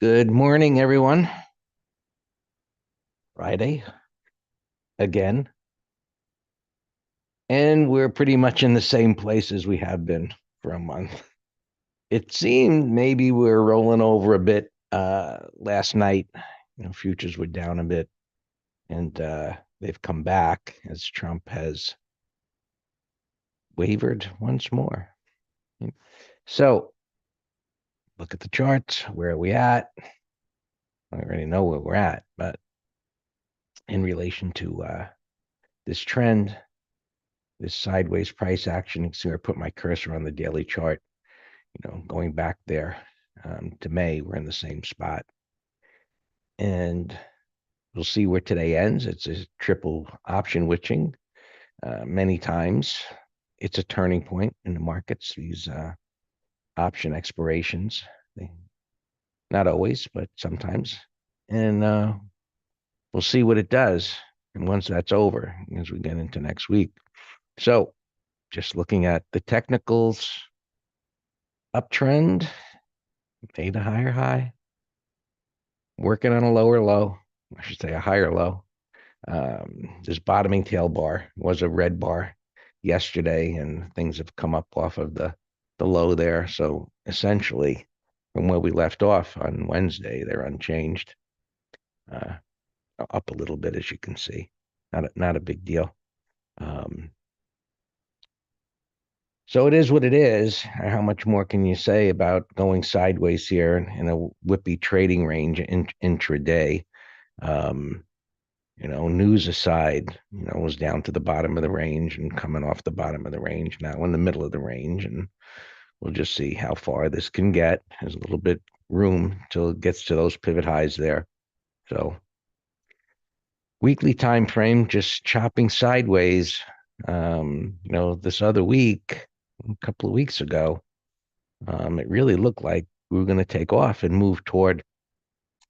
Good morning, everyone. Friday again. And we're pretty much in the same place as we have been for a month. It seemed maybe we were rolling over a bit last night. Futures were down a bit, and they've come back as Trump has wavered once more. So look at the charts. Where are we at? I already know where we're at, but in relation to this trend, this sideways price action, you can see I put my cursor on the daily chart, going back there to May, we're in the same spot. And we'll see where today ends. It's a triple option witching. Many times it's a turning point in the markets, these option expirations. Not always, but sometimes. And we'll see what it does. And once that's over, as we get into next week. So just looking at the technicals, uptrend, made a higher high, working on a lower low, I should say a higher low. This bottoming tail bar was a red bar yesterday, and things have come up off of the low there. So essentially, from where we left off on Wednesday, they're unchanged, uh, up a little bit, as you can see. Not a big deal. Um, So it is what it is. How much more can you say about going sideways here in a whippy trading range intraday? Um, News aside, was down to the bottom of the range and coming off the bottom of the range, now in the middle of the range, and we'll just see how far this can get. There's a little bit room till it gets to those pivot highs there. So weekly time frame, just chopping sideways. This other week, a couple of weeks ago, it really looked like we were going to take off and move toward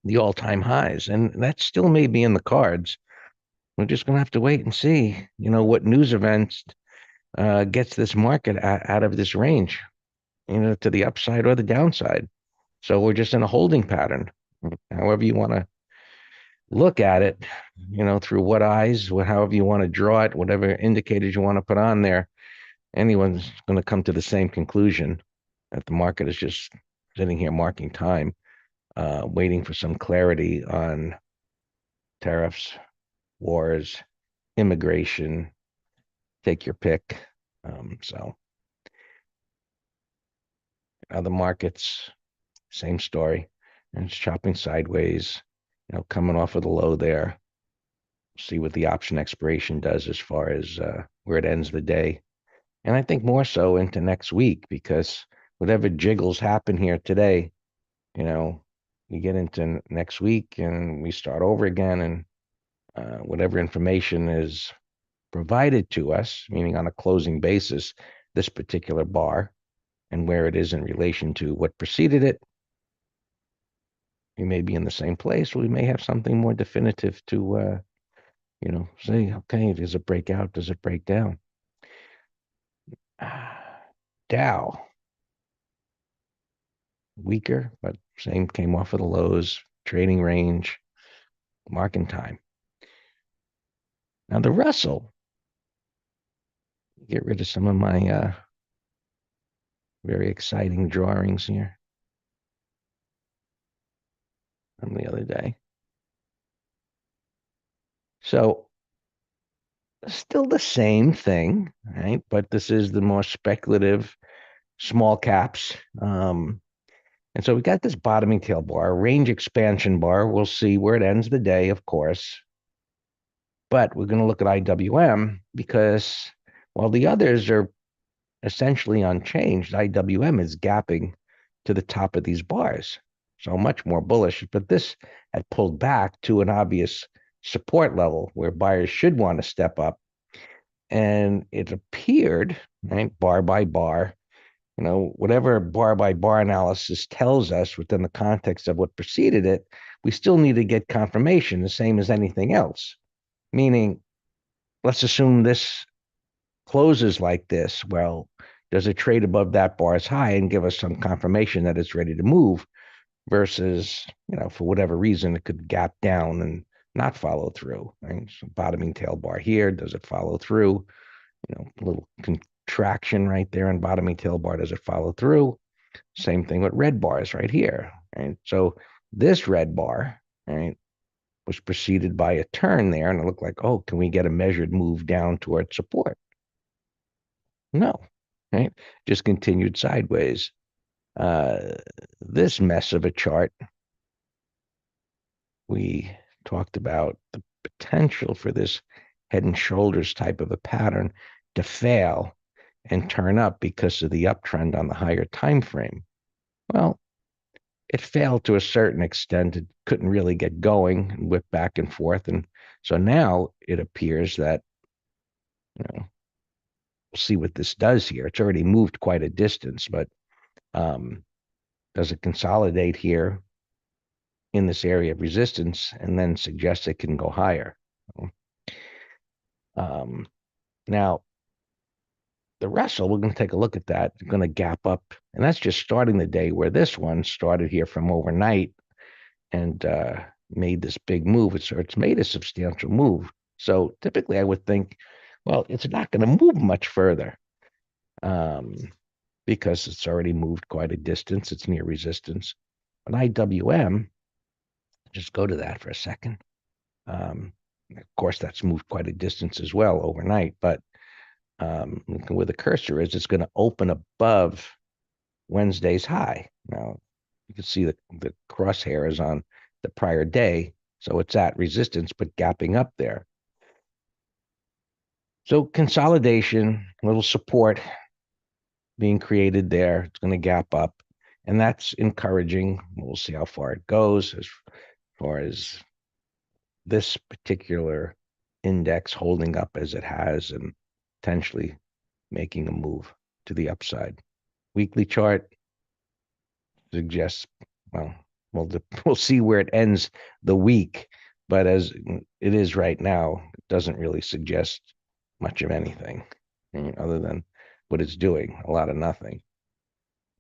the all-time highs, and that still may be in the cards. We're just going to have to wait and see, what news events gets this market out of this range, to the upside or the downside. So we're just in a holding pattern. However you want to look at it, through what eyes, however you want to draw it, whatever indicators you want to put on there, anyone's going to come to the same conclusion that the market is just sitting here marking time, waiting for some clarity on tariffs, wars, immigration, take your pick. So other markets, same story. And it's chopping sideways, coming off of the low there. See what the option expiration does as far as where it ends the day. And I think more so into next week, because whatever jiggles happen here today, you know, you get into next week and we start over again, and whatever information is provided to us, meaning on a closing basis, this particular bar and where it is in relation to what preceded it, we may be in the same place. We may have something more definitive to, say, okay, does it break out? Does it break down? Dow, weaker, but same, came off of the lows, trading range, marking time. Now the Russell, get rid of some of my very exciting drawings here from the other day. So still the same thing, right? But this is the more speculative small caps. And so we got this bottoming tail bar, range expansion bar. We'll see where it ends the day, of course. But we're going to look at IWM because while the others are essentially unchanged, IWM is gapping to the top of these bars. So much more bullish. But this had pulled back to an obvious support level where buyers should want to step up. And it appeared, right, bar by bar, whatever bar by bar analysis tells us within the context of what preceded it, we still need to get confirmation, the same as anything else. Meaning, let's assume this closes like this. Well, does it trade above that bar's high and give us some confirmation that it's ready to move? versus, for whatever reason, it could gap down and not follow through. Right? So bottoming tail bar here, does it follow through? A little contraction right there on bottoming tail bar, does it follow through? Same thing with red bars right here. Right? So this red bar, right, was preceded by a turn there, and it looked like, oh, can we get a measured move down towards support? No, right? Just continued sideways. This mess of a chart, we talked about the potential for this head and shoulders type of a pattern to fail and turn up because of the uptrend on the higher time frame. Well, it failed to a certain extent. It couldn't really get going and whip back and forth. And so now it appears that, we'll see what this does here. It's already moved quite a distance, but does it consolidate here in this area of resistance and then suggest it can go higher? Now, the Russell, we're going to take a look at that. It's going to gap up, and that's just starting the day, where this one started here from overnight and made this big move. It's made a substantial move. So typically I would think, well, it's not going to move much further because it's already moved quite a distance. It's near resistance. But IWM, just go to that for a second. Of course, that's moved quite a distance as well overnight, but where the cursor is, it's going to open above Wednesday's high. Now, you can see that the crosshair is on the prior day, so it's at resistance, but gapping up there. So consolidation, a little support being created there. It's going to gap up, and that's encouraging. We'll see how far it goes as far as this particular index holding up as it has and potentially making a move to the upside. Weekly chart suggests, well, we'll see where it ends the week, but as it is right now, it doesn't really suggest much of anything other than what it's doing, a lot of nothing.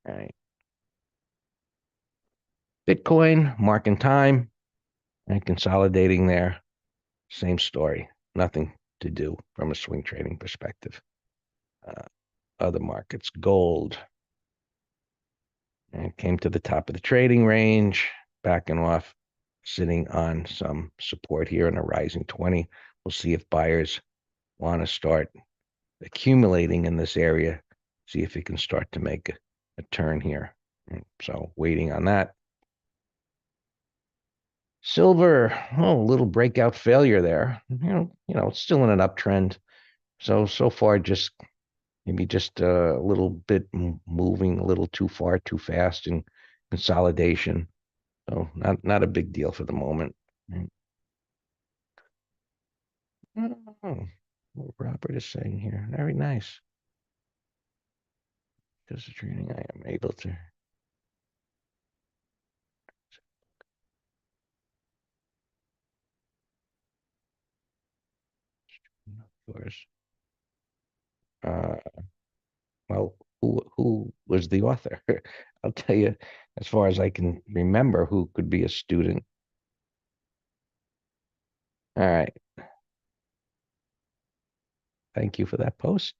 All right. Bitcoin, marking time and consolidating there. Same story. Nothing to do from a swing trading perspective. Other markets, gold, and came to the top of the trading range, backing off, sitting on some support here in a rising 20. We'll see if buyers want to start accumulating in this area, see if it can start to make a turn here. So waiting on that. Silver, a little breakout failure there. It's still in an uptrend. So far, maybe just a little bit moving a little too far, too fast in consolidation. So not a big deal for the moment. Oh, what Robert is saying here. Very nice. Because the training I am able to. Of course. Well, who was the author? I'll tell you, as far as I can remember, who could be a student. All right. Thank you for that post.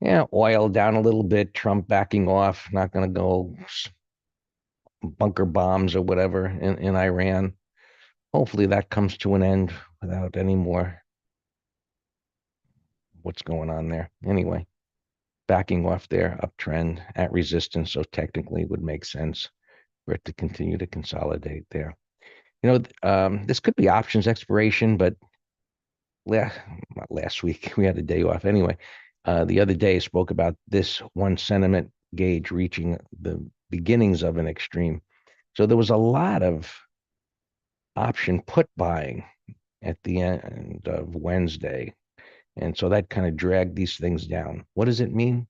Yeah, oil down a little bit, Trump backing off, not going to go bunker bombs or whatever in Iran. Hopefully that comes to an end without any more what's going on there. Anyway, backing off there, uptrend at resistance, so technically it would make sense for it to continue to consolidate there. This could be options expiration, but not last week, we had a day off anyway. The other day I spoke about this one sentiment gauge reaching the beginnings of an extreme. So there was a lot of option put buying at the end of Wednesday. And so that kind of dragged these things down. What does it mean?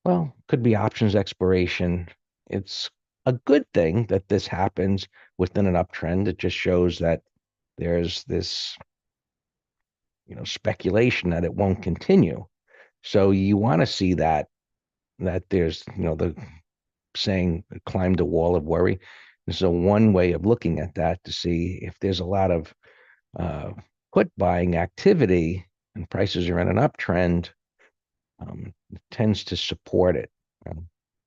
Well, could be options expiration. It's a good thing that this happens within an uptrend. It just shows that there's this, speculation that it won't continue. So you want to see that that there's, the saying, climb the wall of worry. And so one way of looking at that to see if there's a lot of put buying activity and prices are in an uptrend, it tends to support it.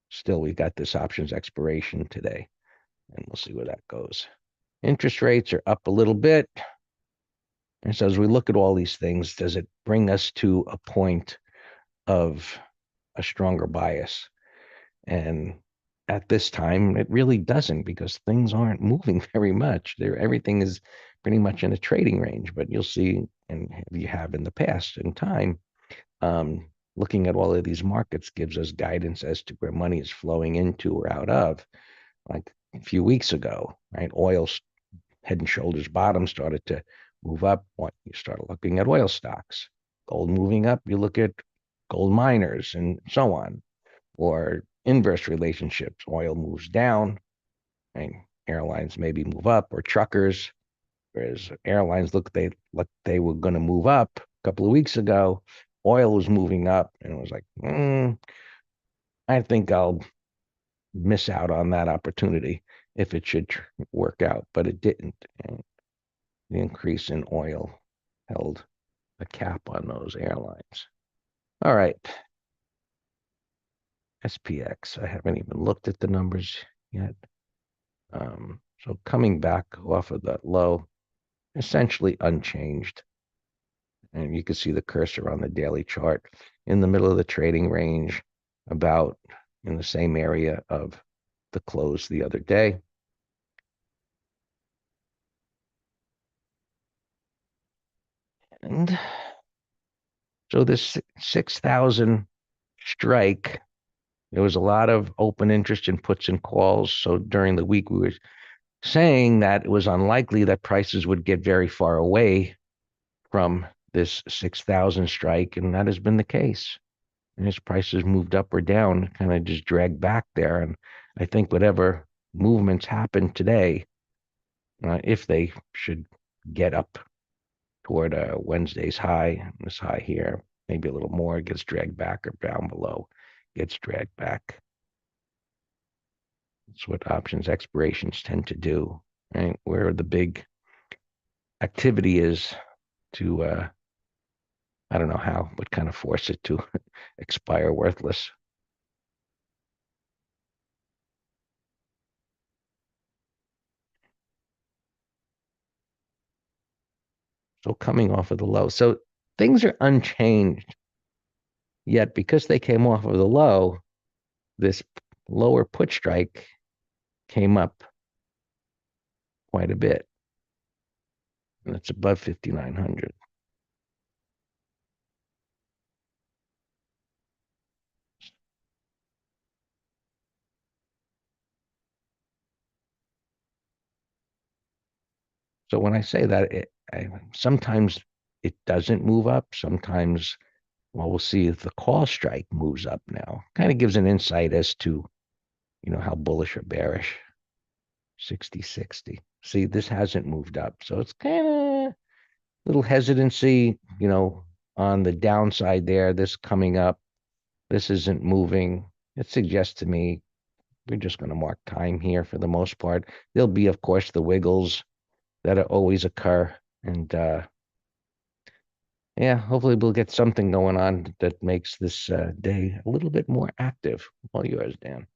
Still, we got this options expiration today, and we'll see where that goes. Interest rates are up a little bit. And so as we look at all these things, does it bring us to a point of a stronger bias? And at this time, it really doesn't, because things aren't moving very much. Everything is pretty much in a trading range. But you'll see, and you have in the past in time, looking at all of these markets gives us guidance as to where money is flowing into or out of. Like a few weeks ago, right? Oil head and shoulders bottom started to move up. You start looking at oil stocks. Gold moving up, you look at gold miners and so on. Or inverse relationships. Oil moves down, and airlines maybe move up, or truckers. Whereas airlines look they were going to move up a couple of weeks ago. Oil was moving up, and it was like, I think I'll miss out on that opportunity if it should work out, but it didn't. And the increase in oil held a cap on those airlines. All right. SPX, I haven't even looked at the numbers yet. So coming back off of that low, essentially unchanged. And you can see the cursor on the daily chart in the middle of the trading range, about in the same area of the close the other day. And so this 6,000 strike, there was a lot of open interest in puts and calls. So during the week, we were saying that it was unlikely that prices would get very far away from this 6,000 strike, and that has been the case. And as prices moved up or down, kind of just dragged back there. And I think whatever movements happen today, if they should get up toward Wednesday's high, this high here, maybe a little more, gets dragged back, or down below, gets dragged back. That's what options expirations tend to do, right? Where the big activity is to, I don't know how, but kind of force it to expire worthless. So coming off of the low. So things are unchanged, yet because they came off of the low, this lower put strike came up quite a bit. And it's above 5,900. So when I say that, sometimes it doesn't move up. Sometimes, well, we'll see if the call strike moves up now. Kind of gives an insight as to, how bullish or bearish. 60-60. See, this hasn't moved up. So it's kind of little hesitancy, on the downside there. This coming up, this isn't moving. It suggests to me we're just going to mark time here for the most part. There'll be, of course, the wiggles that always occur. And yeah, hopefully we'll get something going on that makes this day a little bit more active. All yours, Dan.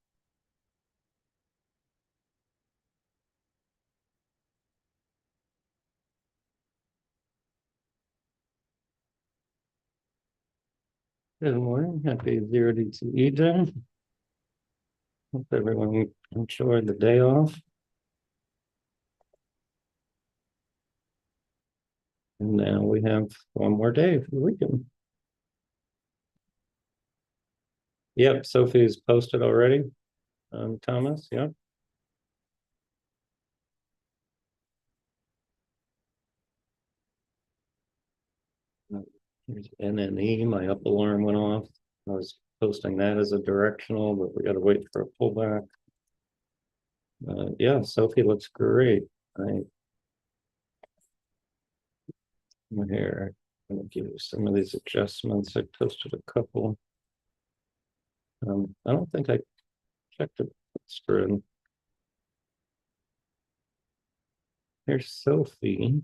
Good morning. Happy 0 DTE day. Hope everyone enjoyed the day off. And now we have one more day for the weekend. Yep, Sophie's posted already. Thomas, yep. Here's NNE, my up alarm went off. I was posting that as a directional, but we got to wait for a pullback. Yeah, Sophie looks great. Here, I'm gonna give you some of these adjustments. I posted a couple. I don't think I checked the screen. Here's Sophie.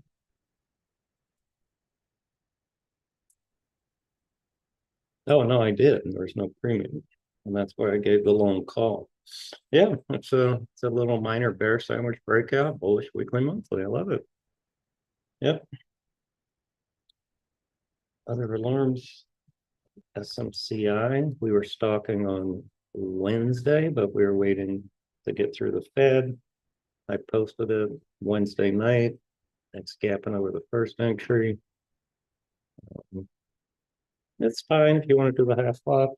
Oh, no, I did. There's no premium. And that's why I gave the long call. Yeah, it's a little minor bear sandwich breakout, bullish weekly monthly. I love it. Yep. Other alarms, SMCI. We were stalking on Wednesday, but we were waiting to get through the Fed. I posted it Wednesday night. It's gapping over the first entry. It's fine if you want to do the half flop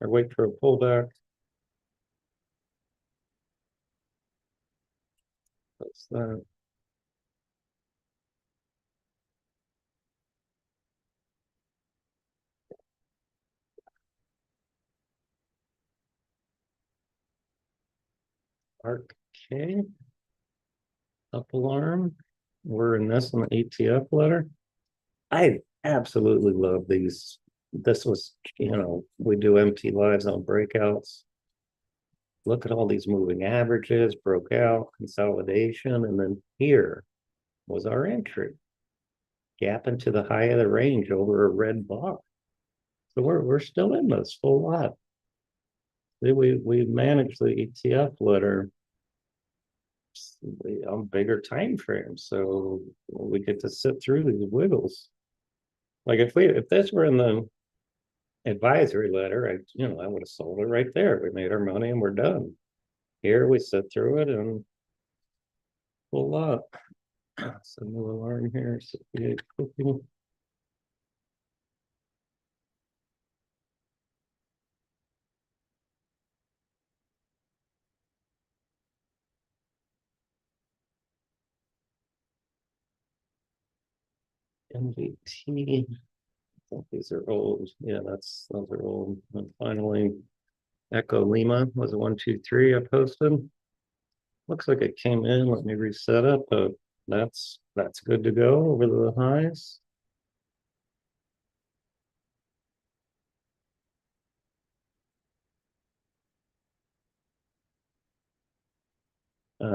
or wait for a pullback. That's that. Arc K, up alarm. We're in this on the ATF letter. I absolutely love these. This was, we do empty lives on breakouts. Look at all these moving averages, broke out, consolidation, and then here was our entry. Gap into the high of the range over a red bar. So we're still in this full lot. We managed the ETF letter on bigger time frames, so we get to sit through these wiggles. Like if this were in the advisory letter, I would have sold it right there. We made our money and we're done. Here we sit through it and pull up. So new alarm here. NVT. I think these are old. Yeah, those are old. And finally, Echo Lima was a 123 I posted. Looks like it came in. Let me reset it, but that's good to go over the highs.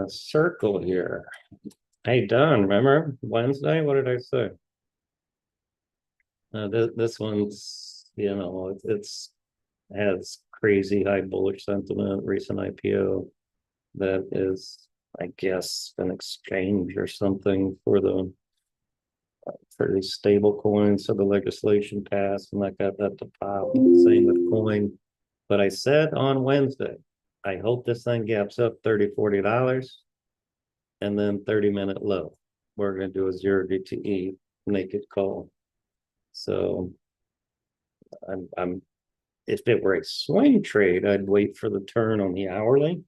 Circle here. Hey, Don, remember Wednesday? What did I say? This one's, it's has crazy high bullish sentiment, recent IPO that is, I guess, an exchange or something for these stable coins. So the legislation passed and that got that to pop. Same with coin. But I said on Wednesday, I hope this thing gaps up $30-$40 and then 30-minute low. We're going to do a 0 DTE naked call. So I'm if it were a swing trade, I'd wait for the turn on the hourly.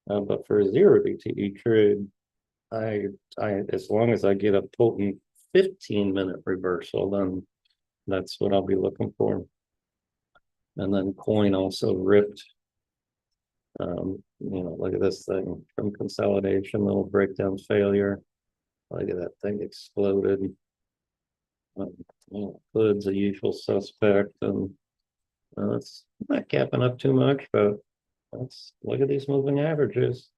But for a 0 DTE trade, I as long as I get a potent 15-minute reversal, then that's what I'll be looking for. And then coin also ripped. Look at this thing from consolidation, little breakdown failure. Look at that thing exploded. Hood's a usual suspect, and it's not capping up too much, but let's look at these moving averages.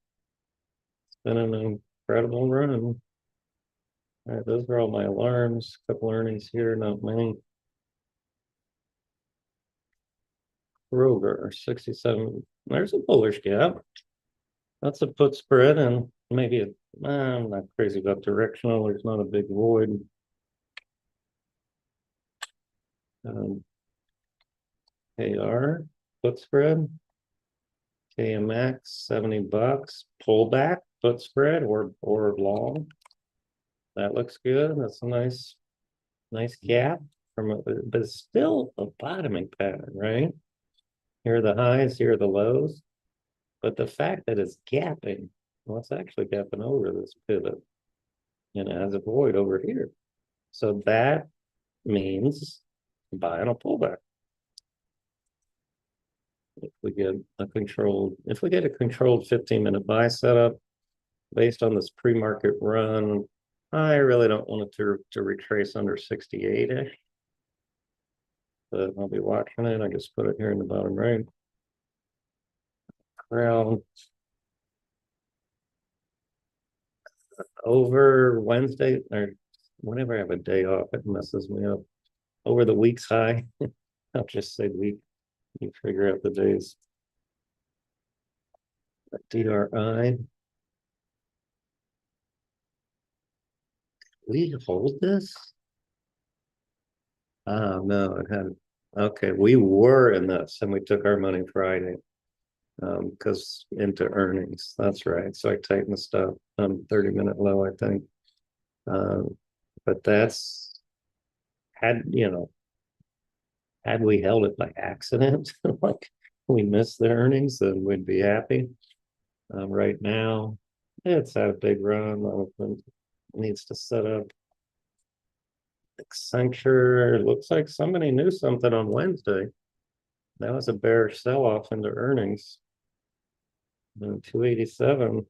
It's been an incredible run. All right, those are all my alarms. Couple earnings here, not many. Kroger, 67. There's a bullish gap. That's a put spread, and maybe I'm not crazy about directional. There's not a big void. AR put spread. KMX, $70. Pullback put spread or long. That looks good. That's a nice gap but it's still a bottoming pattern, right? Here are the highs, here are the lows. But the fact that it's gapping, well, it's actually gapping over this pivot, has a void over here. So that means buying a pullback. If we get a controlled 15-minute buy setup based on this pre-market run, I really don't want it to retrace under 68-ish. But I'll be watching it. I just put it here in the bottom right. around over Wednesday or whenever I have a day off, it messes me up. Over the week's high, I'll just say week. You figure out the days. DRI. We hold this? Oh no, it had. Okay, we were in this, and we took our money Friday. Because into earnings. That's right. So I tightened the stuff 30-minute low, I think. But that's had we held it by accident, like we missed the earnings, then we'd be happy. Right now, it's had a big run. It needs to set up. Accenture, it looks like somebody knew something on Wednesday. That was a bearish sell-off into earnings. 287.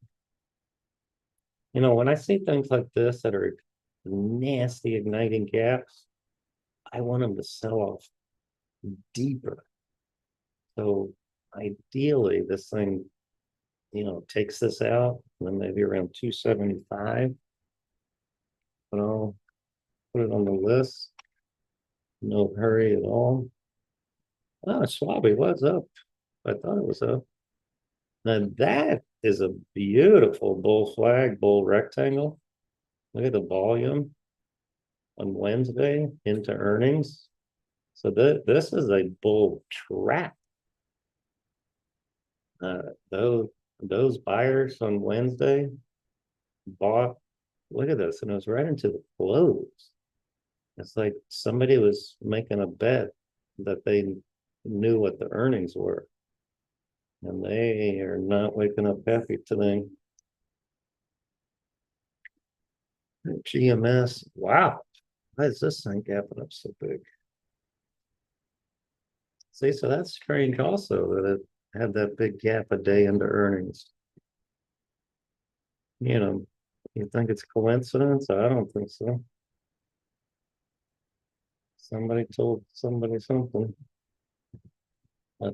When I see things like this that are nasty igniting gaps, I want them to sell off deeper. So ideally, this thing, takes this out, and then maybe around 275. But I'll put it on the list. No hurry at all. Oh, Schwabi was up. I thought it was up. Now that is a beautiful bull flag, bull rectangle. Look at the volume on Wednesday into earnings. So this is a bull trap. Those buyers on Wednesday bought. Look at this, and it was right into the close. It's like somebody was making a bet that they knew what the earnings were, and they are not waking up happy today. GMS, wow, why is this thing gapping up so big? See, so that's strange also that it had that big gap a day into earnings. You think it's coincidence? I don't think so. Somebody told somebody something.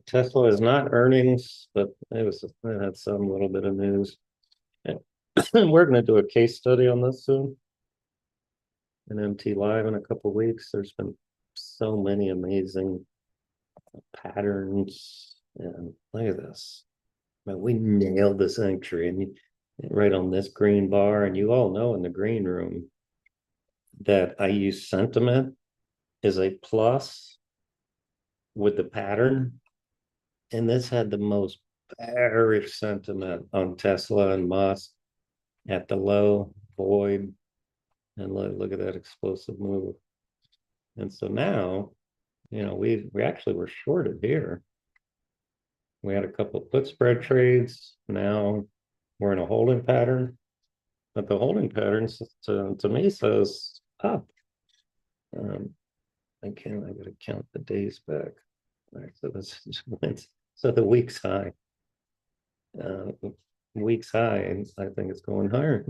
Tesla is not earnings, but it had some little bit of news. And we're going to do a case study on this soon. An MT Live in a couple of weeks. There's been so many amazing patterns. And look at this. Man, we nailed this entry and right on this green bar. And you all know in the green room that I use sentiment as a plus with the pattern. And this had the most bearish sentiment on Tesla and Musk at the low void. And look at that explosive move. And so now, we actually were shorted here. We had a couple of put spread trades. Now we're in a holding pattern. But the holding pattern to me says up. I gotta count the days back. All right, so this went so the week's high. Week's high, and I think it's going higher.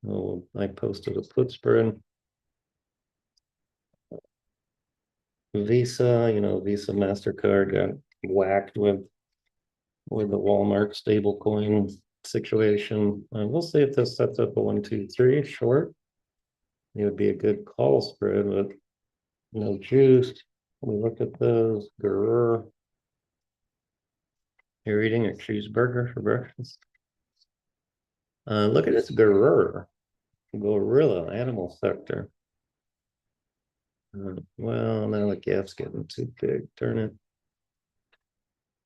Oh, I posted a put spread. Visa, Visa MasterCard got whacked with the Walmart stablecoin situation. We'll see if this sets up a 1, 2, 3 short. It would be a good call spread, but no juice. We look at those. Grrr. You're eating a cheeseburger for breakfast. Look at this gorilla animal sector. Well, now the gap's getting too big. Turn it.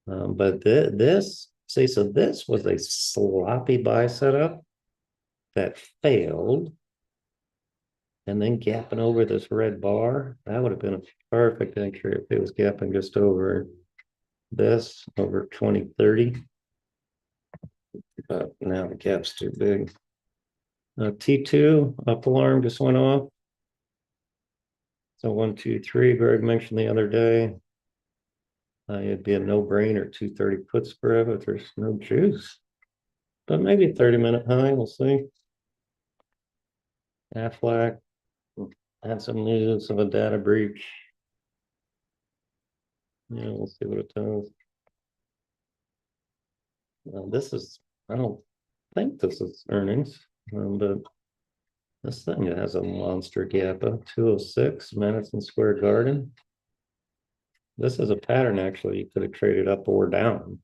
But this was a sloppy buy setup that failed, and then gapping over this red bar. That would have been a perfect entry if it was gapping just over this, over 2030. But now the gap's too big. T2 up alarm just went off. So 1, 2, 3. Greg mentioned the other day. It'd be a no-brainer 230 put spread, but there's no juice. But maybe 30-minute high. We'll see. Aflac had some news of a data breach. We'll see what it does. This is, I don't think this is earnings, but this thing has a monster gap of 206 Madison Square Garden. This is a pattern, actually. You could have traded up or down.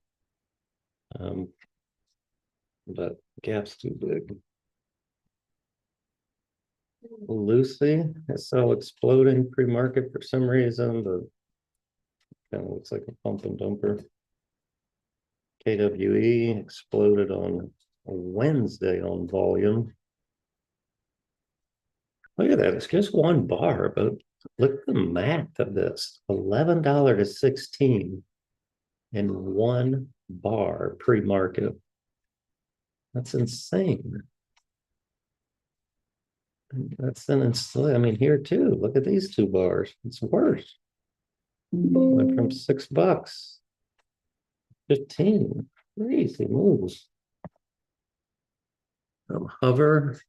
Um, but gap's too big. Lucy, I saw exploding pre-market for some reason, but kind of looks like a pump and dumper. KWE exploded on Wednesday on volume. Look at that, it's just one bar, but look at the math of this, $11 to 16 in one bar pre-market. That's insane. That's an insane, I mean, here too, look at these two bars, it's worse. Went from $6, 15, crazy moves. Hover.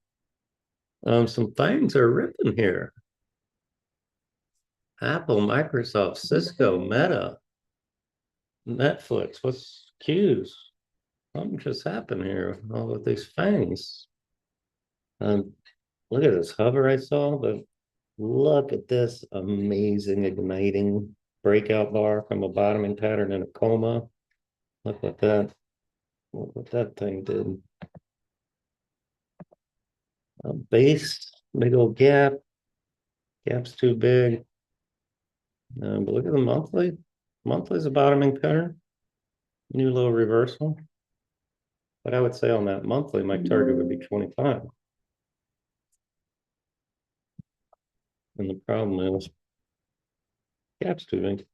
Some things are ripping here. Apple, Microsoft, Cisco, Meta, Netflix. What's cues? Something just happened here. All with these fangs. Look at this hover I saw, but look at this amazing igniting breakout bar from a bottoming pattern in a coma. Look what that thing did. A base, big old gap. Gap's too big. But look at the monthly. Monthly is a bottoming pattern. New low reversal. But I would say on that monthly, my target would be 25. And the problem is gap's too big.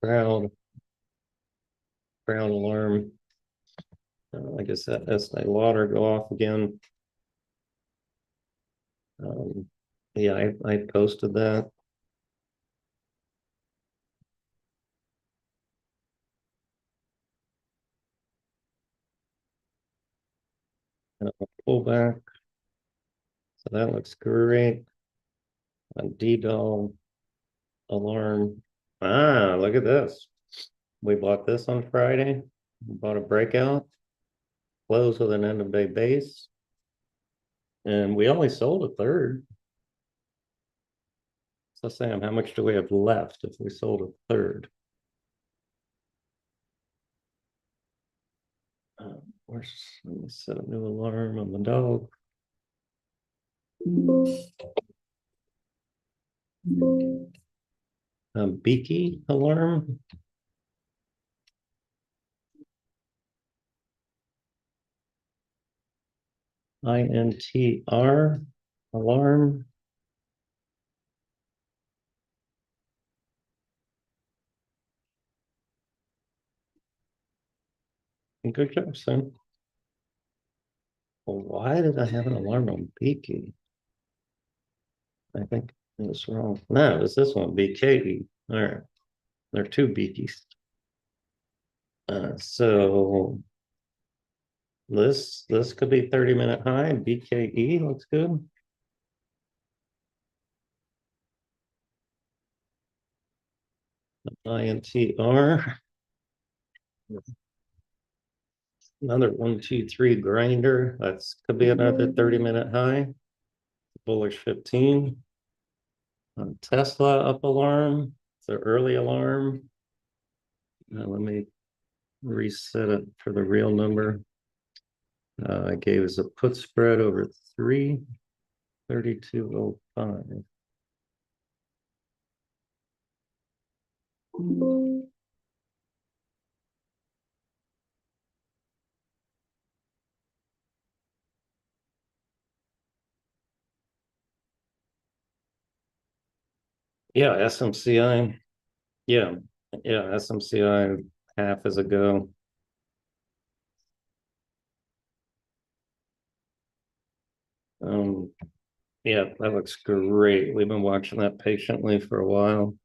Crowd alarm. I guess that Estee Lauder go off again. Yeah, I posted that. Pull back. So that looks great. On D-Doll alarm. Ah, look at this. We bought this on Friday. We bought a breakout. Close with an end of day base. And we only sold a third. So Sam, how much do we have left if we sold a third? Let me set a new alarm on the dog. Beaky alarm. INTR alarm. Good job, Sam. Well, why did I have an alarm on Beaky? I think it was wrong. No, it was this one, BKE. All right. There are two Beakies. So this could be 30-minute high. BKE looks good. INTR. Another 1, 2, 3 grinder. That's could be another 30-minute high. Bullish 15. Tesla up alarm. It's an early alarm. Now let me reset it for the real number. I gave us a put spread over 332.05. Yeah, SMCI. Yeah, SMCI half is a go. Yeah, that looks great. We've been watching that patiently for a while.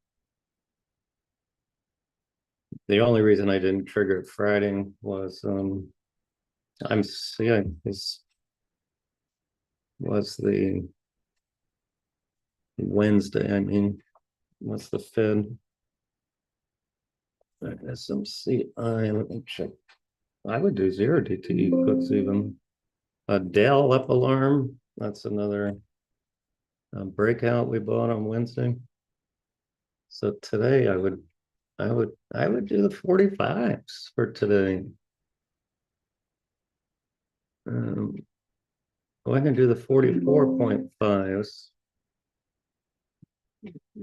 The only reason I didn't trigger it Friday was I'm seeing this was the Wednesday. I mean, what's the Fed? SMCI, let me check. I would do zero DTE cooks even. A Dell up alarm, that's another breakout we bought on Wednesday. So today I would do the 45s for today. I can do the 44.5s.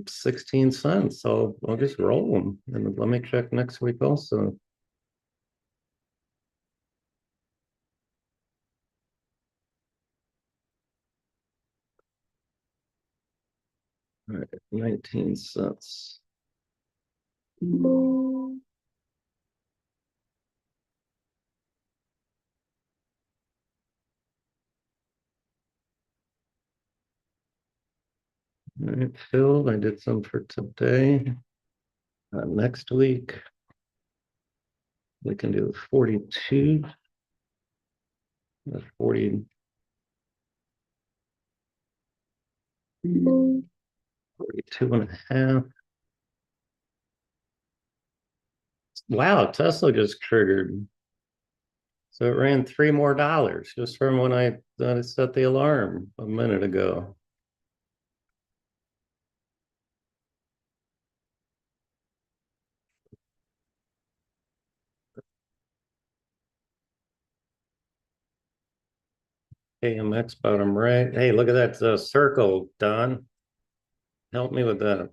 16 cents. I'll just roll them and let me check next week also. All right, 19 cents. All right, Phil, I did some for today. Next week, we can do 42, 40, 42 and a half. Wow, Tesla just triggered. So it ran $3 more just from when I set the alarm a minute ago. KMX bottom right. Hey, look at that circle, Don. Help me with that.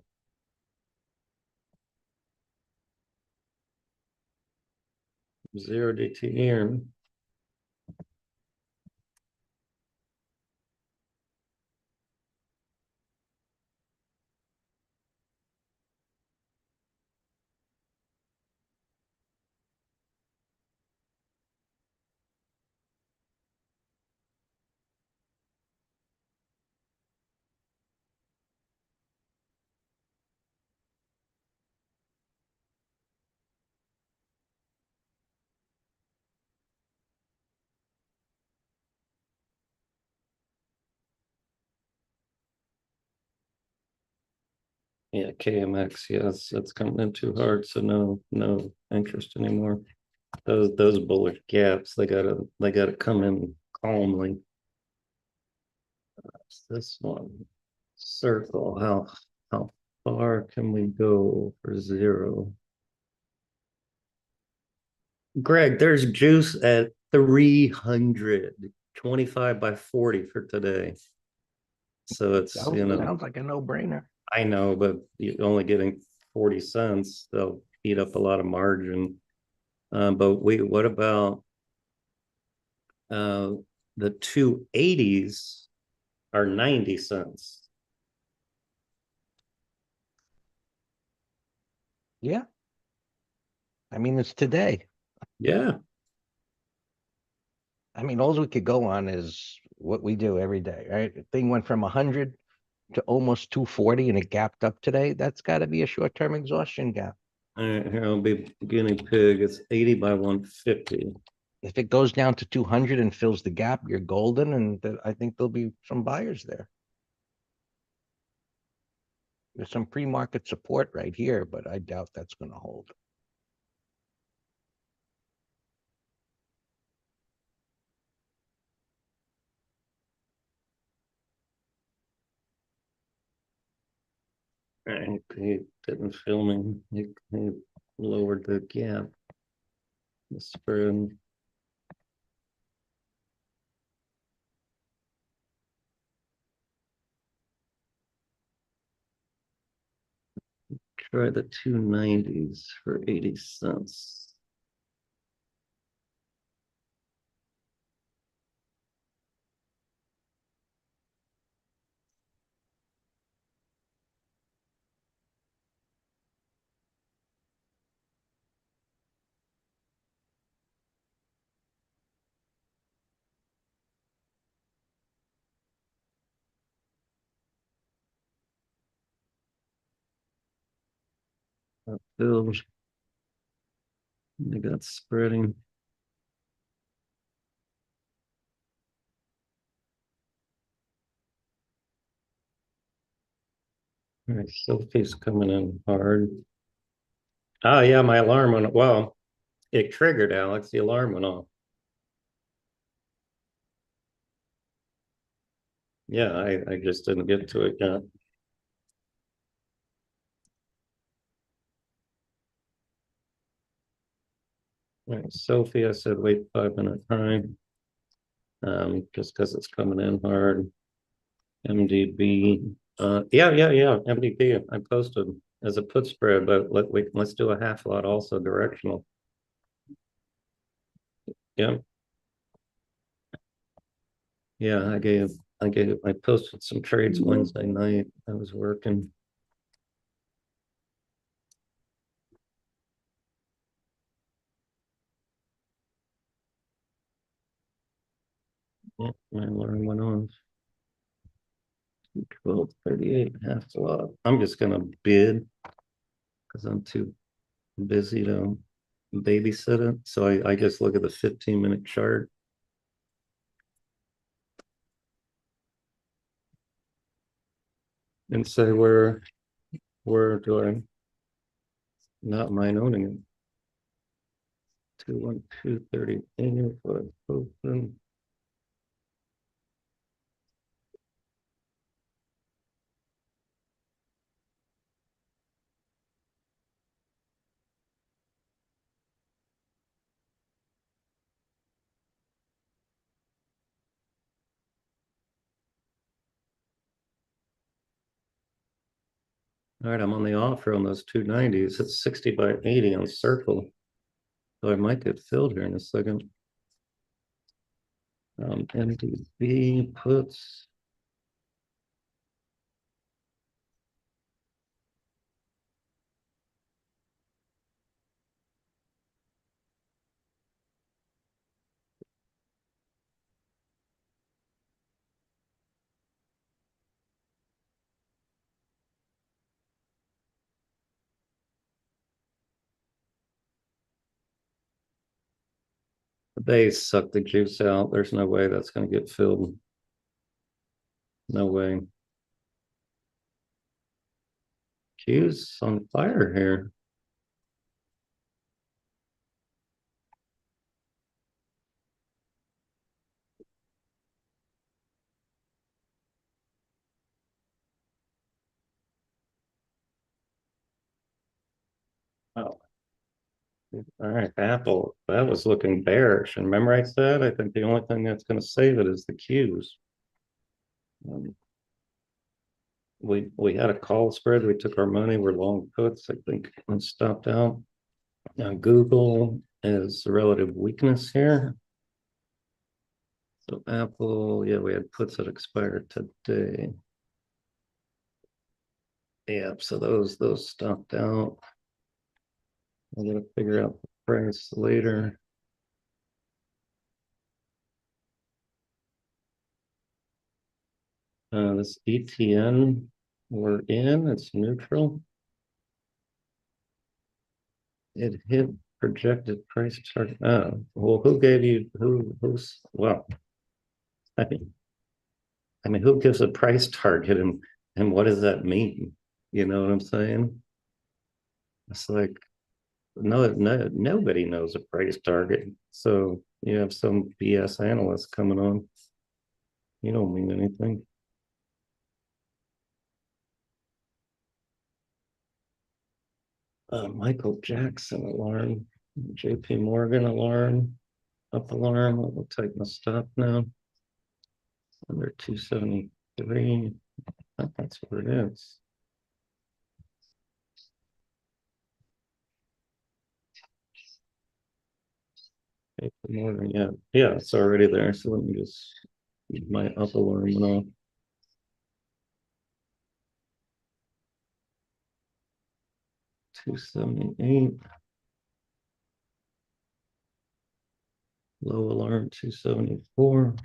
Zero DTE. Yeah, KMX. Yes, that's coming in too hard. So no interest anymore. Those bullish gaps, they gotta come in calmly. This one circle. How far can we go for zero? Greg, there's juice at 300, 25 by 40 for today. So it's, Sounds like a no-brainer. I know, but you're only getting 40 cents. They'll eat up a lot of margin. But what about uh, the 280s are 90 cents? Yeah. I mean, it's today. Yeah. I mean, all we could go on is what we do every day, right? The thing went from 100 to almost 240 and it gapped up today. That's got to be a short-term exhaustion gap. All right, here I'll be guinea pig. It's 80 by 150. If it goes down to 200 and fills the gap, you're golden. And I think there'll be some buyers there. There's some pre-market support right here, but I doubt that's going to hold. All right, he didn't fill me. He lowered the gap. The spread. Try the 290s for 80 cents. Filled. They got spreading. All right, Sophie's coming in hard. Oh, yeah, my alarm went, well, it triggered, Alex, the alarm went off. Yeah, I just didn't get to it yet. Right, Sophie, I said wait 5 minute time. Just because it's coming in hard. MDB, yeah, MDB, I posted as a put spread, but let's do a half lot also directional. Yeah, yeah, I posted some trades Wednesday night. I was working. Yeah, my alarm went on. 12:38, half lot. I'm just gonna bid because I'm too busy to babysit it. So I just look at the 15-minute chart. And say where do I not mind owning it? 21238, but open. All right, I'm on the offer on those 290s. It's 60 by 80 on circle. So I might get filled here in a second. MDB puts. They suck the juice out. There's no way that's going to get filled. No way. Q's on fire here. Oh, all right. Apple, that was looking bearish. And remember I said, I think the only thing that's going to save it is the Q's. Um, we had a call spread. We took our money. We're long puts. I think and stopped out. Now Google is a relative weakness here. So Apple, yeah, we had puts that expired today. Yeah, so those stopped out. I'm gonna figure out the price later. This ETN we're in, it's neutral. It hit projected price target. Oh, well, who gave you who's well, I mean, who gives a price target and what does that mean? You know what I'm saying? It's like nobody knows a price target. So you have some BS analyst coming on. You don't mean anything. Michael Jackson alarm, JP Morgan alarm, up alarm. We'll take my stop now. Under 273. That's what it is. JP Morgan, yeah, it's already there. So let me just my up alarm went off. 278. Low alarm 274.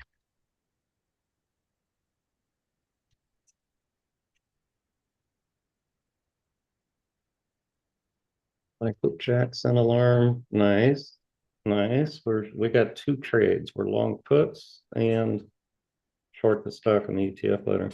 Michael Jackson alarm. Nice. Nice. We got two trades. We're long puts and short the stock on the ETF later.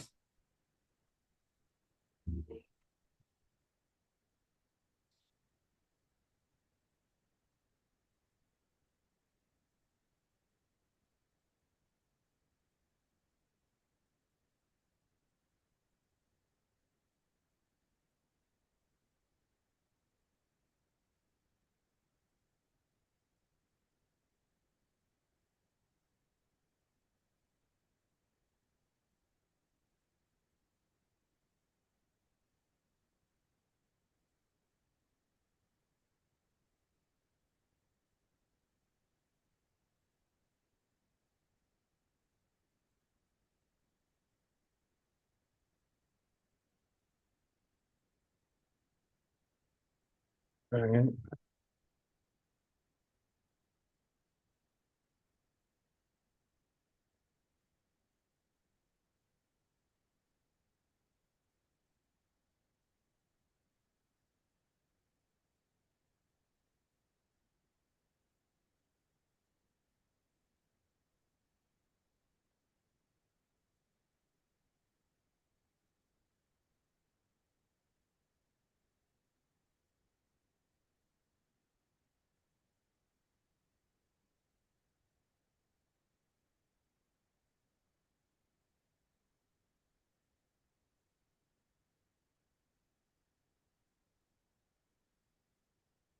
All right.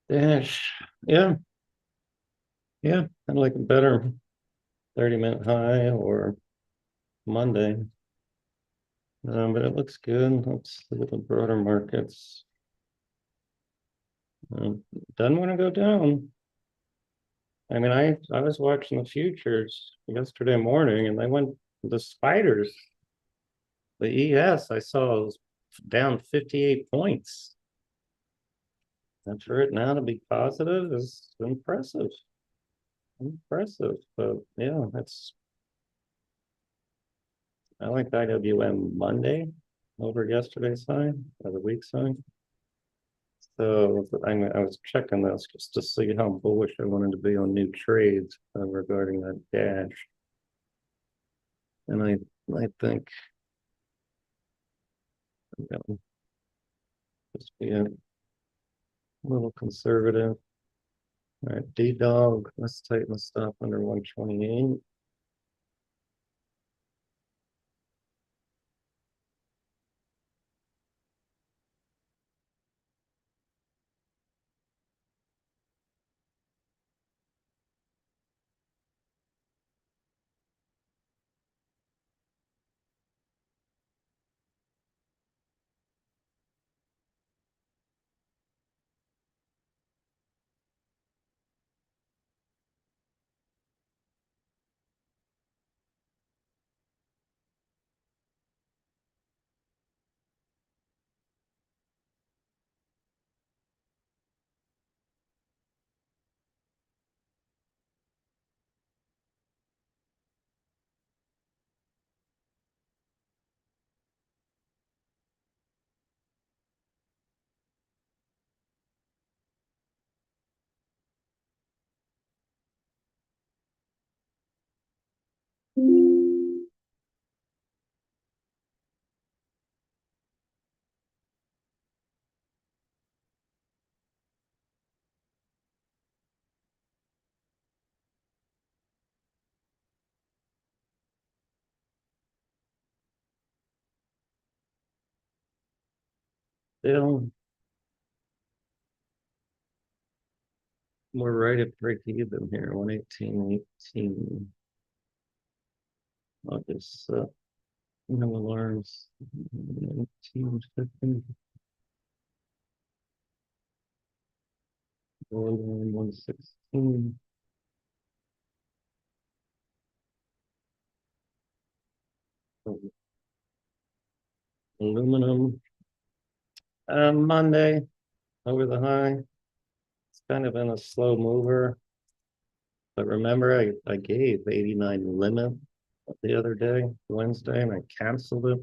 Dash. Yeah, yeah. I'd like a better 30-minute high or Monday. But it looks good. Let's look at the broader markets. Doesn't want to go down. I mean, I was watching the futures yesterday morning and they went the spiders. The ES I saw was down 58 points. And for it now to be positive is impressive. Impressive. But yeah, I like IWM Monday over yesterday's sign or the week sign. So I was checking this just to see how bullish I wanted to be on new trades regarding that dash. And I think, you know, just be a little conservative. All right, D-Dog, let's tighten the stop under 128. Still, we're right at break even here, 118.18. I'll just no alarms. 19.50. 116. Aluminum. Monday over the high. It's kind of been a slow mover. But remember, I gave 89 limit the other day, Wednesday, and I canceled it.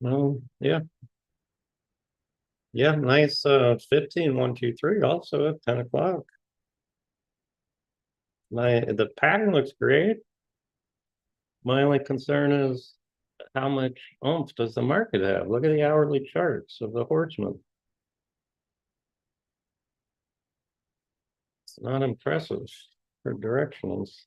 No, yeah. Yeah, nice 15, 1, 2, 3 also at 10 o'clock. The pattern looks great. My only concern is how much oomph does the market have? Look at the hourly charts of the horseman. It's not impressive. for directionals.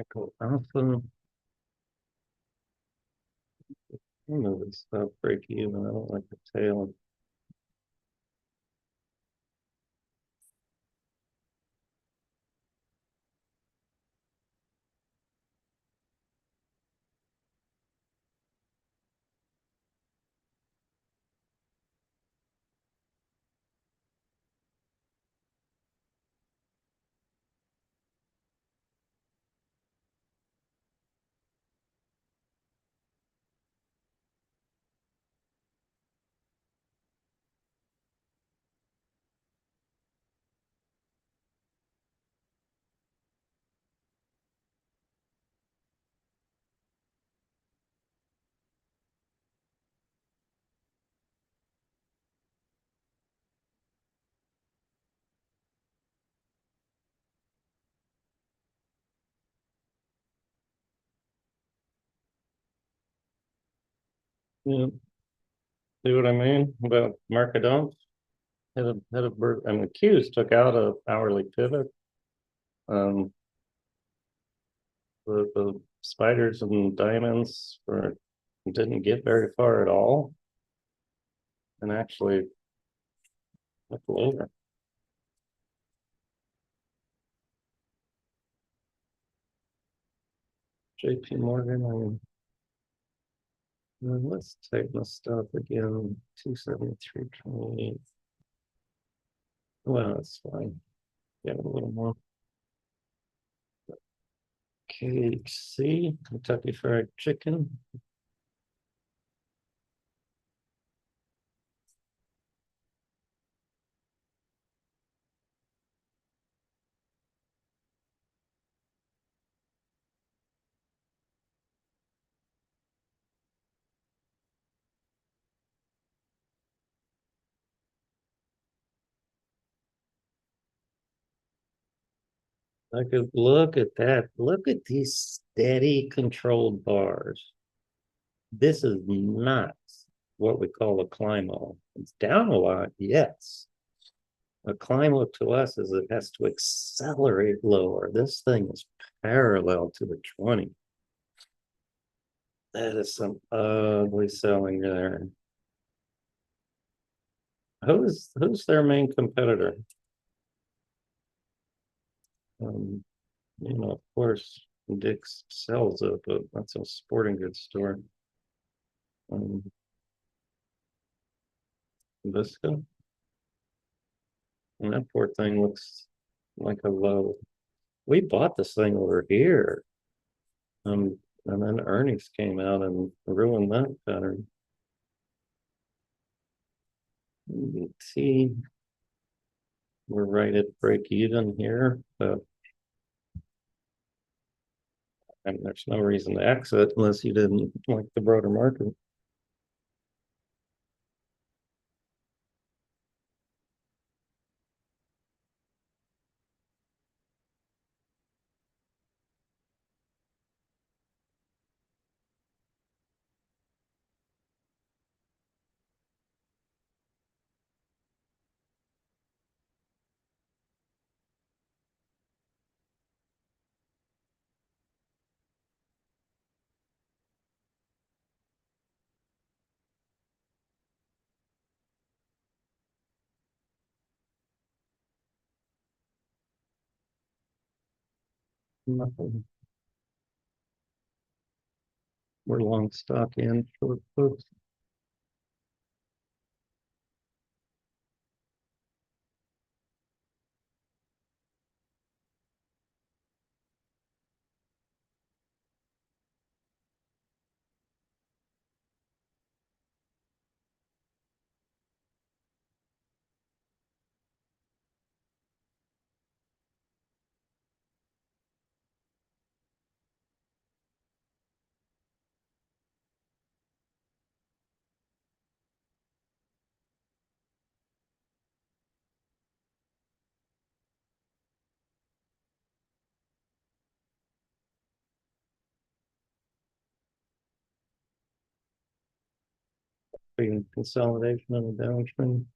Echo alpha. I know this stuff break even. I don't like the tail. Yeah, see what I mean about Markadon? And the Qs took out a hourly pivot. Um, the spiders and diamonds didn't get very far at all, and actually look lower. JP Morgan, let's take my stuff again. 273.28. Well, that's fine. Get a little more. KHC, Kentucky Fried Chicken. I could look at that. Look at these steady controlled bars. This is not what we call a climo. It's down a lot, yes. A climo to us is it has to accelerate lower. This thing is parallel to the 20. That is some ugly selling there. Who's their main competitor? Um, of course, Dick's sells it, but that's a sporting goods store. Visco, and that poor thing looks like a low. We bought this thing over here, and then earnings came out and ruined that pattern. See, we're right at break even here, but and there's no reason to exit unless you didn't like the broader market. Nothing. We're long stock and short puts. being consolidation on the downstream.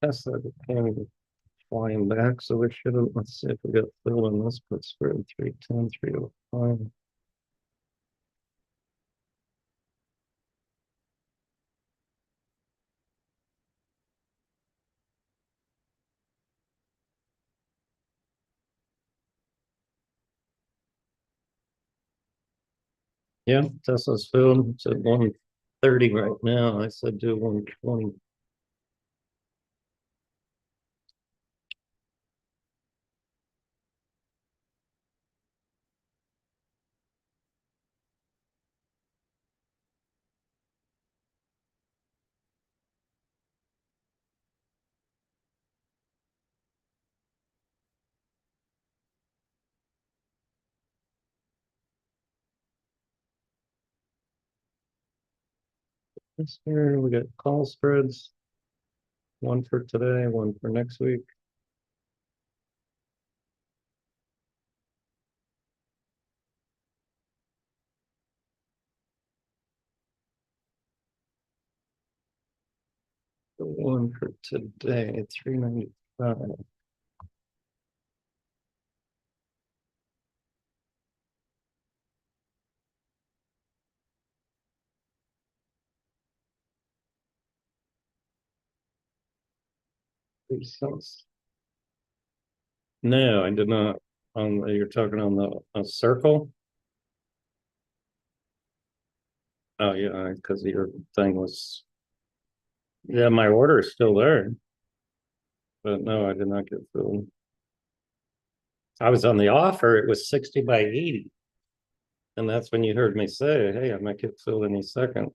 Tesla became flying back, so we shouldn't. Let's see if we got fill in this put spread 310, 305. Yeah, Tesla's filled. It's at 130 right now. I said do 120. This here we got call spreads. One for today, one for next week. The one for today, 395. No, I did not. You're talking on the circle. Oh yeah, because your thing was. Yeah, my order is still there, but no, I did not get filled. I was on the offer. It was 60 by 80, and that's when you heard me say, "Hey, I might get filled any second."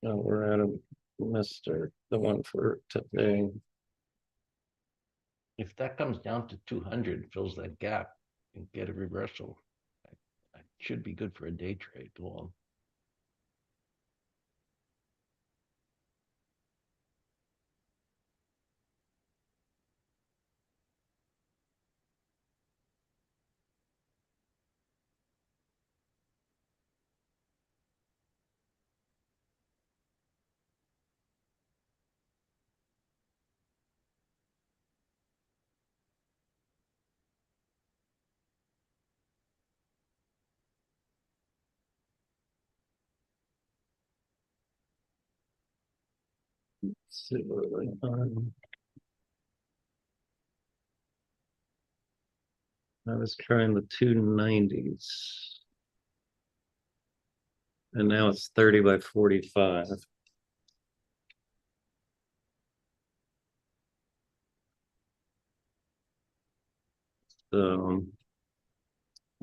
We're at a Mister, the one for today. If that comes down to 200, fills that gap and get a reversal, it should be good for a day trade long. See what we're on. I was trying the 290s. And now it's 30 by 45. So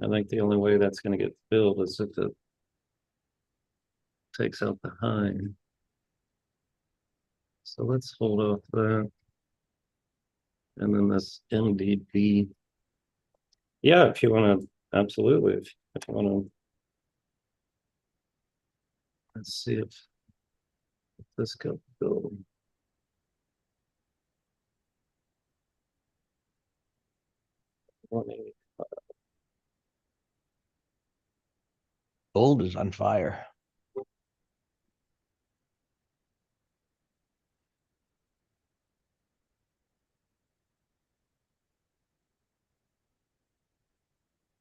I think the only way that's going to get filled is if it takes out the high. So let's hold off that. And then this MDB. Yeah, if you want to, absolutely. If you want to, let's see if this go? $180. Gold is on fire.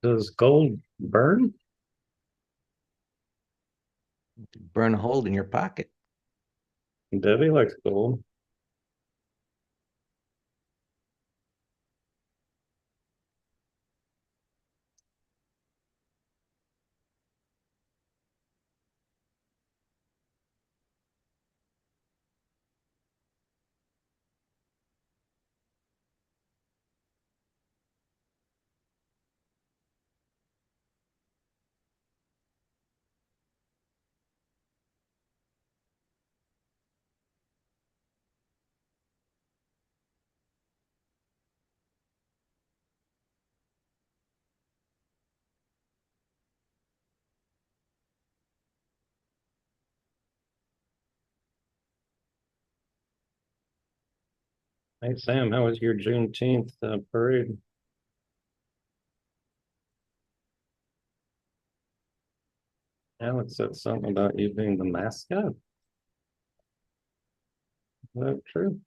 Does gold burn? Burn a hole in your pocket. Debbie likes gold. Hey Sam, how was your Juneteenth parade? Alex said something about you being the mascot. Is that true?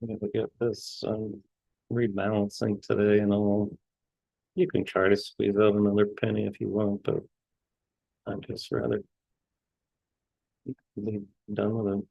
We get this rebalancing today and all. You can try to squeeze out another penny if you want, but I'd just rather be done with it.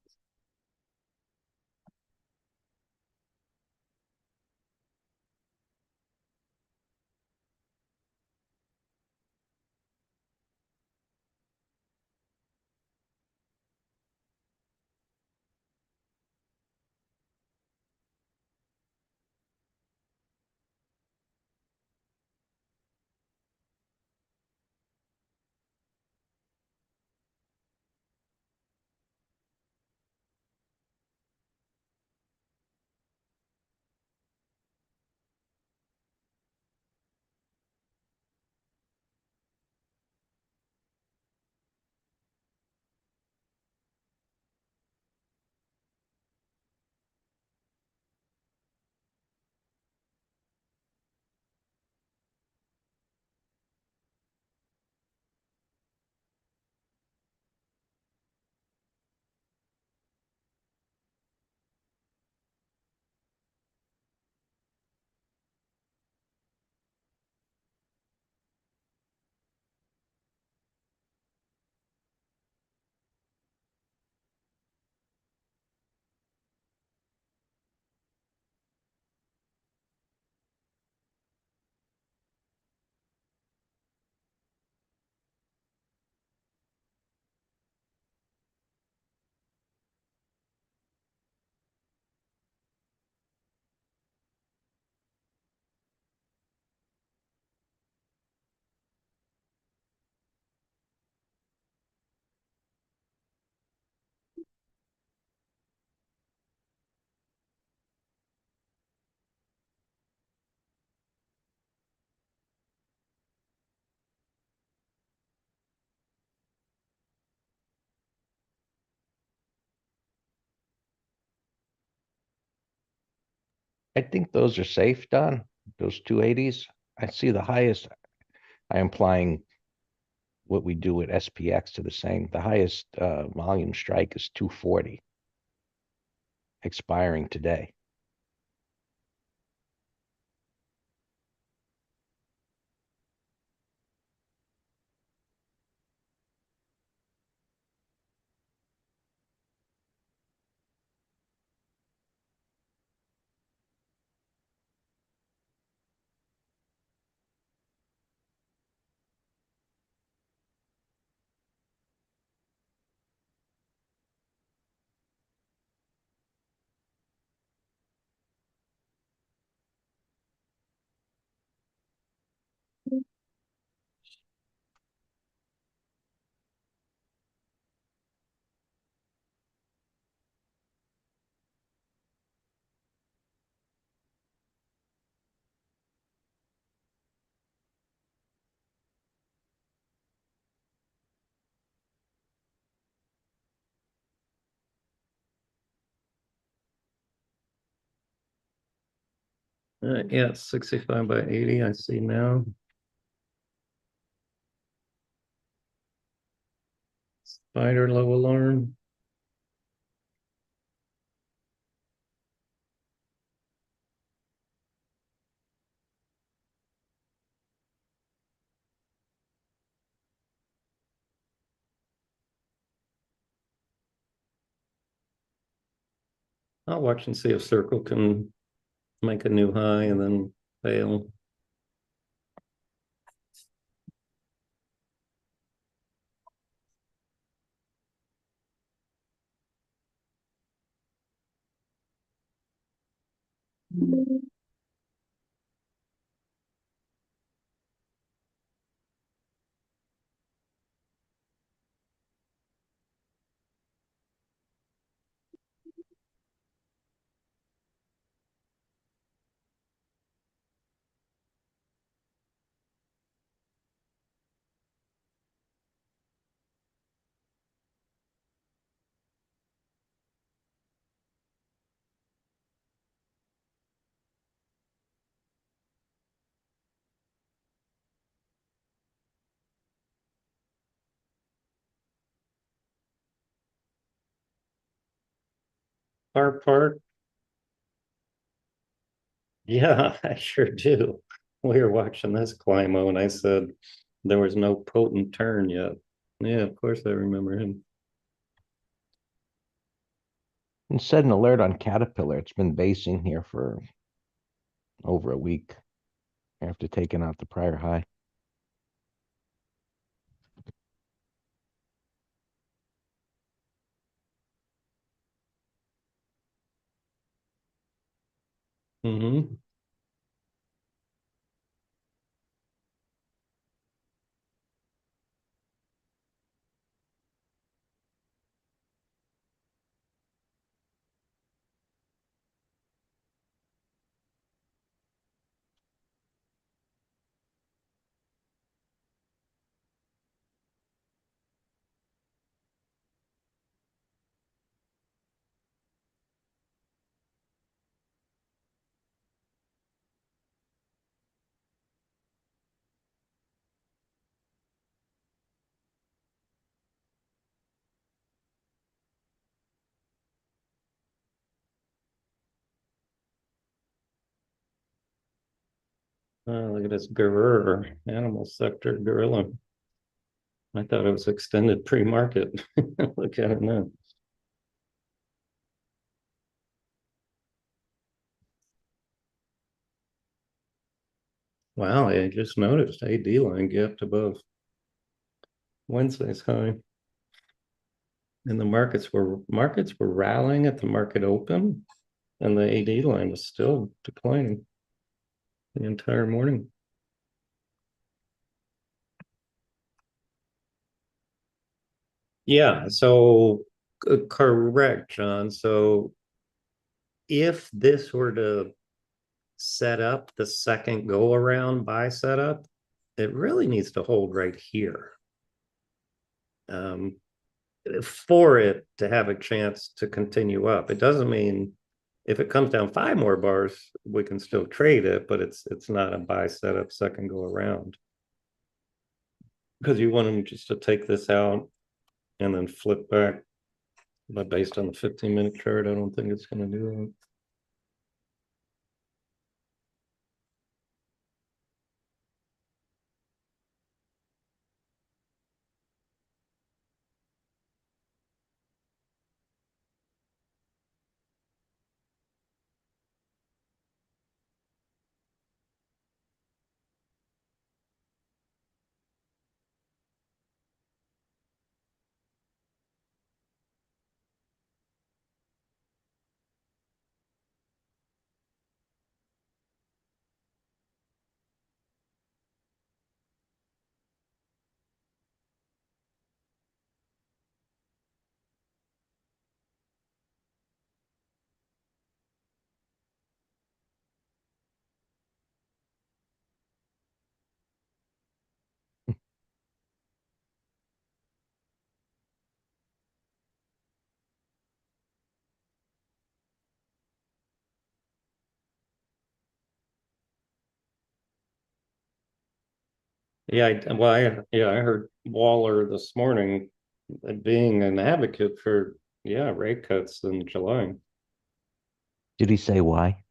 I think those are safe, Don. Those 280s. I see the highest. I am applying what we do at SPX to the same. The highest volume strike is 240, expiring today. Yeah, 65 by 80, I see now. Spider low alarm. I'll watch and see if Circle can make a new high and then fail. Our part, yeah, I sure do. We were watching this Climo and I said there was no potent turn yet. Yeah, of course I remember him. And set an alert on Caterpillar. It's been basing here for over a week after taking out the prior high. Mm-hmm. Look at this Gorilla, animal sector gorilla. I thought it was extended pre-market. Look at it now. Wow, I just noticed AD line gapped above Wednesday's high. And the markets were rallying at the market open, and the AD line was still declining the entire morning. Yeah, so correct, John. So if this were to set up the second go around buy setup, it really needs to hold right here. For it to have a chance to continue up. It doesn't mean If it comes down 5 more bars, we can still trade it, but it's not a buy setup second go around. Because you want them just to take this out and then flip back. But based on the 15-minute chart, I don't think it's gonna do it. I heard Waller this morning being an advocate for, yeah, rate cuts in July. Did he say why?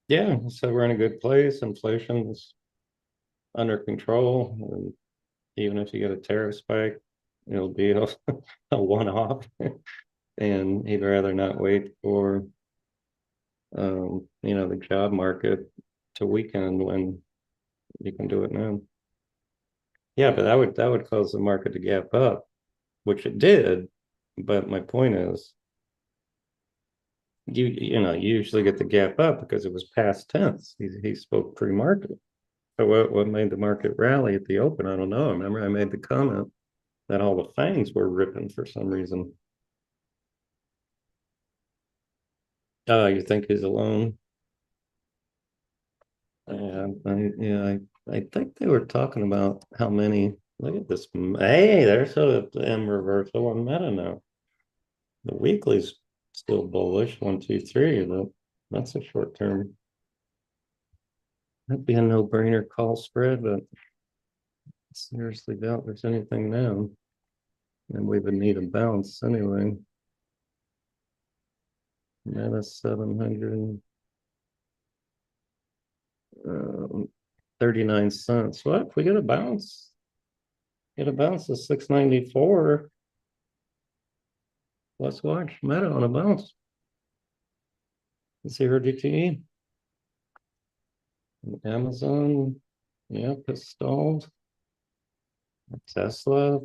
Yeah, so we're in a good place. Inflation's under control. And even if you get a tariff spike, it'll be a one-off. And he'd rather not wait for, the job market to weaken when you can do it now. Yeah, but that would cause the market to gap up, which it did. But my point is, you usually get the gap up because it was past tense. He spoke pre-market. So what made the market rally at the open? I don't know. Remember, I made the comment that all the fangs were ripping for some reason. You think he's alone? I think they were talking about how many. Look at this. Hey, there's a M reversal on Meta now. The weekly's still bullish. 1, 2, 3. That's a short term. That'd be a no-brainer call spread, but seriously doubt there's anything now. And we would need a bounce anyway. Meta 700. 39 cents. What? We get a bounce. Get a bounce to 694. Let's watch Meta on a bounce. Let's see her DTE. Amazon, yeah, stalled. Tesla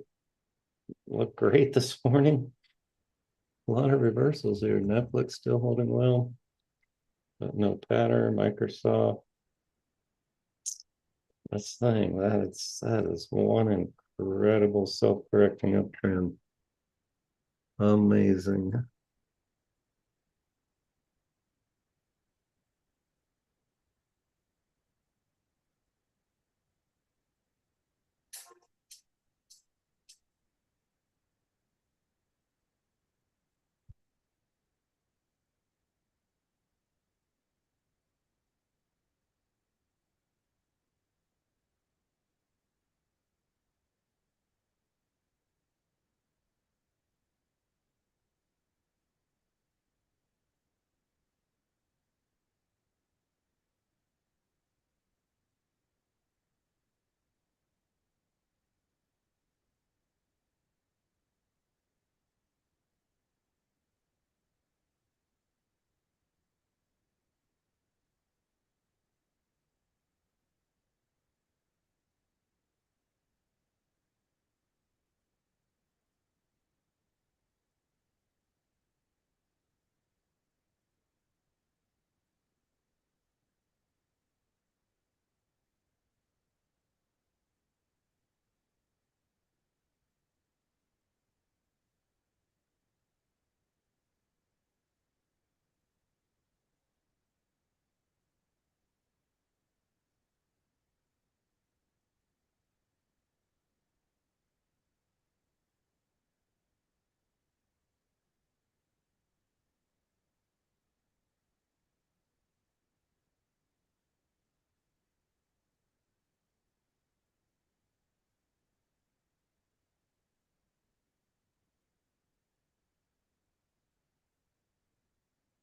looked great this morning. A lot of reversals here. Netflix still holding well, but no pattern. Microsoft. That's the thing. That is one incredible self-correcting uptrend. Amazing.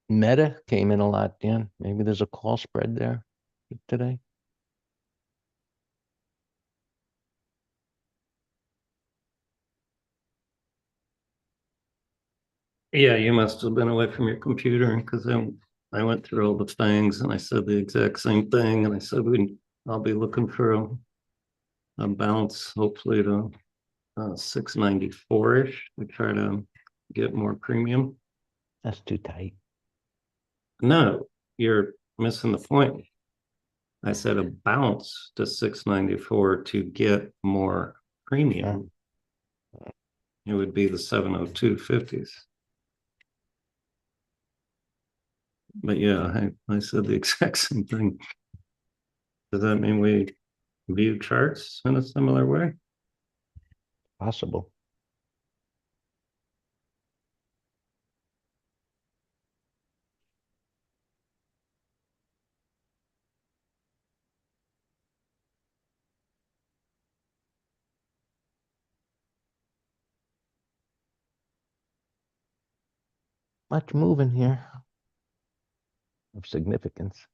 Meta came in a lot, Dan. Maybe there's a call spread there today. Yeah, you must have been away from your computer because I went through all the things and I said the exact same thing. And I said, I'll be looking for a bounce, hopefully to 694-ish to try to get more premium. That's too tight. No, you're missing the point. I said a bounce to 694 to get more premium. It would be the 702.50s. But yeah, I said the exact same thing. Does that mean we view charts in a similar way? Possible. Much moving here of significance.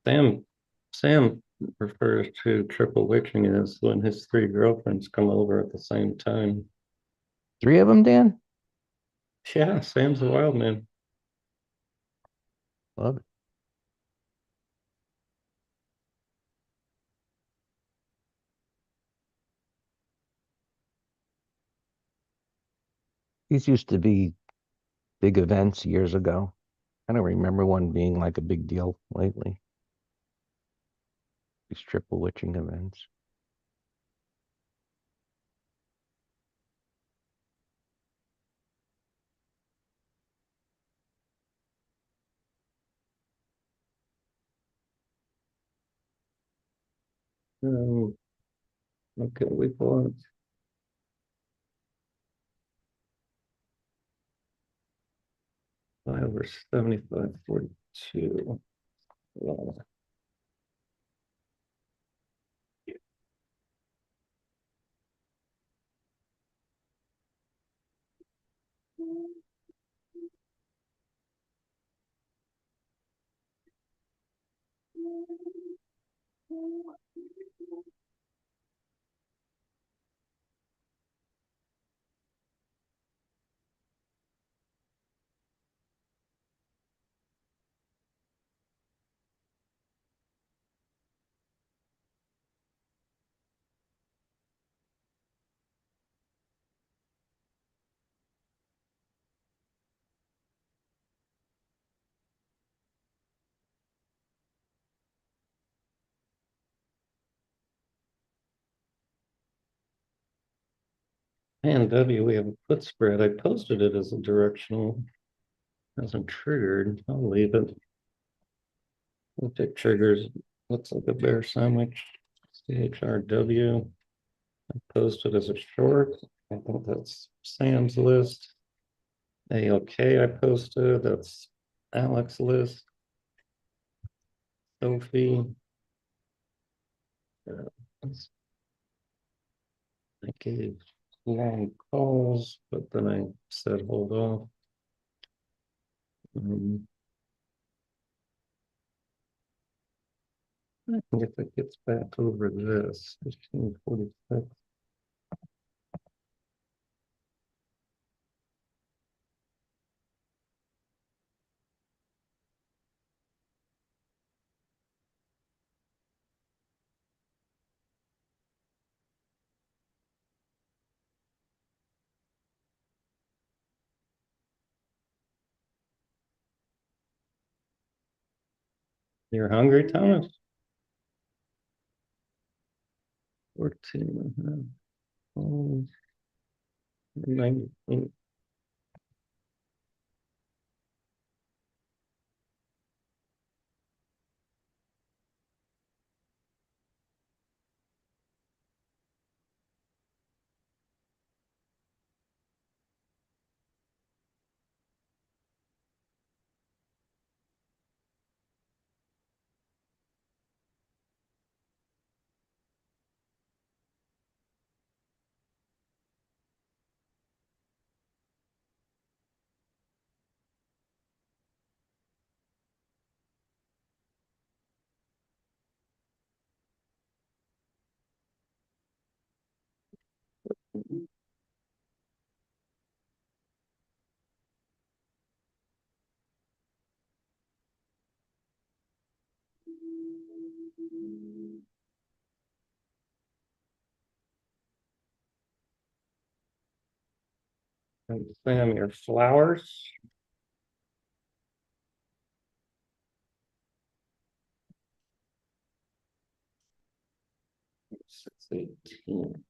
Sam Sam refers to triple witching as when his three girlfriends come over at the same time. 3 of them, Dan? Yeah, Sam's a wild man. Love it. These used to be big events years ago. I don't remember one being like a big deal lately. These triple witching events. Okay, we pull 5 over 75.42. Wow. And W, we have a put spread. I posted it as a directional. Hasn't triggered. I'll leave it. If it triggers, looks like a bear sandwich. CHRW. I posted as a short. I think that's Sam's list. ALK I posted. That's Alex list. Sophie. I gave long calls, but then I said hold off. I think if it gets back over this, 1546. You're hungry, Thomas? 14 and a half. Oh, 19. And Sam, your flowers. 618.